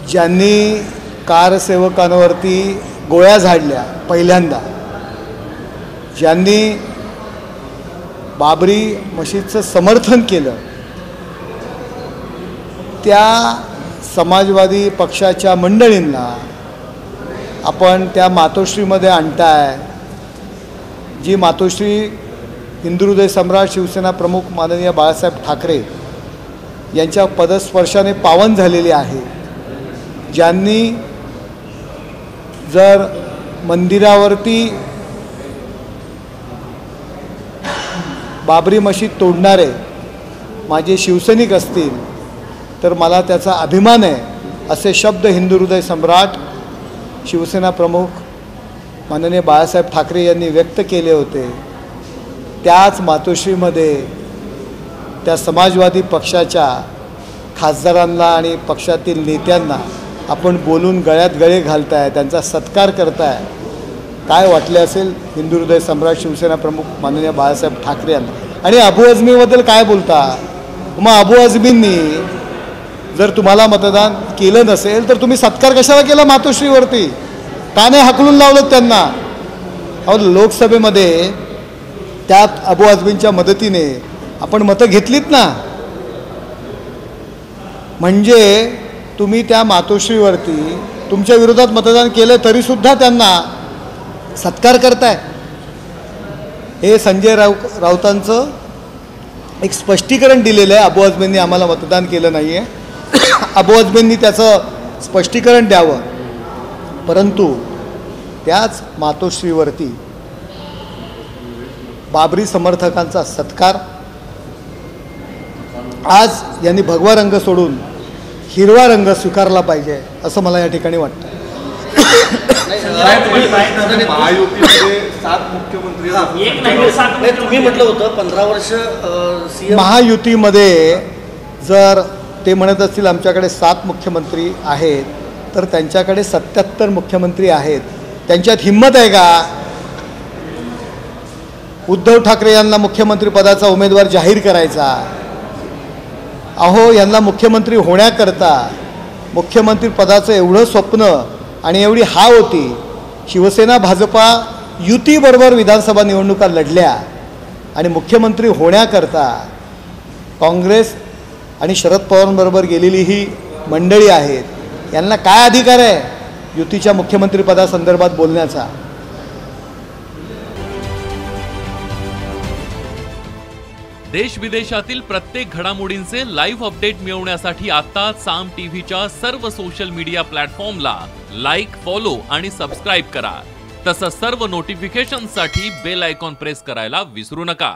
ज्यांनी कारसेवकांवरती गोळ्या झाडल्या पहिल्यांदा, ज्यांनी बाबरी मशीदचं समर्थन केलं, त्या समाजवादी पक्षाच्या मंडळींना आपण त्या मातोश्रीमध्ये आणताय, जी मातोश्री हिंदू हृदय सम्राट शिवसेना प्रमुख माननीय बाळासाहेब ठाकरे यांच्या पदस्पर्शाने पावन झालेली आहे। ज्यांनी जर मंदिरावरती बाबरी मशीद तोडणारे माझे शिवसैनिक असतील तर मला त्याचा अभिमान आहे, असे शब्द हिंदू हृदय सम्राट शिवसेना प्रमुख माननीय बाळासाहेब ठाकरे यांनी व्यक्त केले होते। त्याच मातोश्रीमध्ये त्या समाजवादी पक्षाच्या खासदारांना आणि पक्षातील नेत्यांना आपण बोलून गळ्यात गळे घालताय, त्यांचा सत्कार करताय। काय वाटले असेल हिंदू हृदय सम्राट शिवसेना प्रमुख माननीय बाळासाहेब ठाकरे यांना? आणि अबू आझमीबद्दल काय बोलता? मग अबू आझमींनी जर तुम्हाला मतदान केलं नसेल तर तुम्ही सत्कार कशाला केला मातोश्रीवरती? का नाही हाकलून लावलं त्यांना? अहो, लोकसभेमध्ये त्यात अबू आझमींच्या मदतीने आपण मतं घेतलीत ना। म्हणजे तुम्ही त्या मातोश्रीवरती तुमच्या विरोधात मतदान केलं तरीसुद्धा त्यांना सत्कार करताय। हे संजय राऊतांचं एक स्पष्टीकरण दिलेलं आहे। अबू आझमींनी आम्हाला मतदान केलं नाही आहे, अबू आझमींनी त्याचं स्पष्टीकरण द्यावं। परंतु त्याच मातोश्रीवरती बाबरी समर्थकांचा सत्कार, आज यांनी भगवा रंग सोडून हिरवा रंग स्वीकारला पाहिजे असं मला या ठिकाणी वाटतं। तुम्ही म्हटलं होतं 15 वर्ष महायुतीमध्ये जर ते म्हणत असतील आमच्याकडे 7 मुख्यमंत्री आहेत, तर त्यांच्याकडे 77 मुख्यमंत्री आहेत। त्यांच्यात हिम्मत आहे का उद्धव ठाकरे यांना मुख्यमंत्री पदाचा उमेदवार जाहीर करायचा? अहो, यांना मुख्यमंत्री होण्याकरता मुख्यमंत्री पदाचं एवढं स्वप्न आणि एवढी हाव होती। शिवसेना भाजपा युतीबरोबर विधानसभा निवडणुका लढल्या आणि मुख्यमंत्री होण्याकरता काँग्रेस आणि शरद पवारांबरोबर गेलेली ही मंडळी आहेत। यांना काय अधिकार आहे युतीच्या मुख्यमंत्री पदासंदर्भात बोलण्याचा? देश विदेशातील प्रत्येक घडामोडींचे लाईव्ह अपडेट मिळवण्यासाठी आता साम टीव्हीच्या सर्व सोशल मीडिया प्लॅटफॉर्मला लाईक, फॉलो आणि सबस्क्राईब करा। तसंच सर्व नोटिफिकेशनसाठी बेल आयकॉन प्रेस करायला विसरू नका।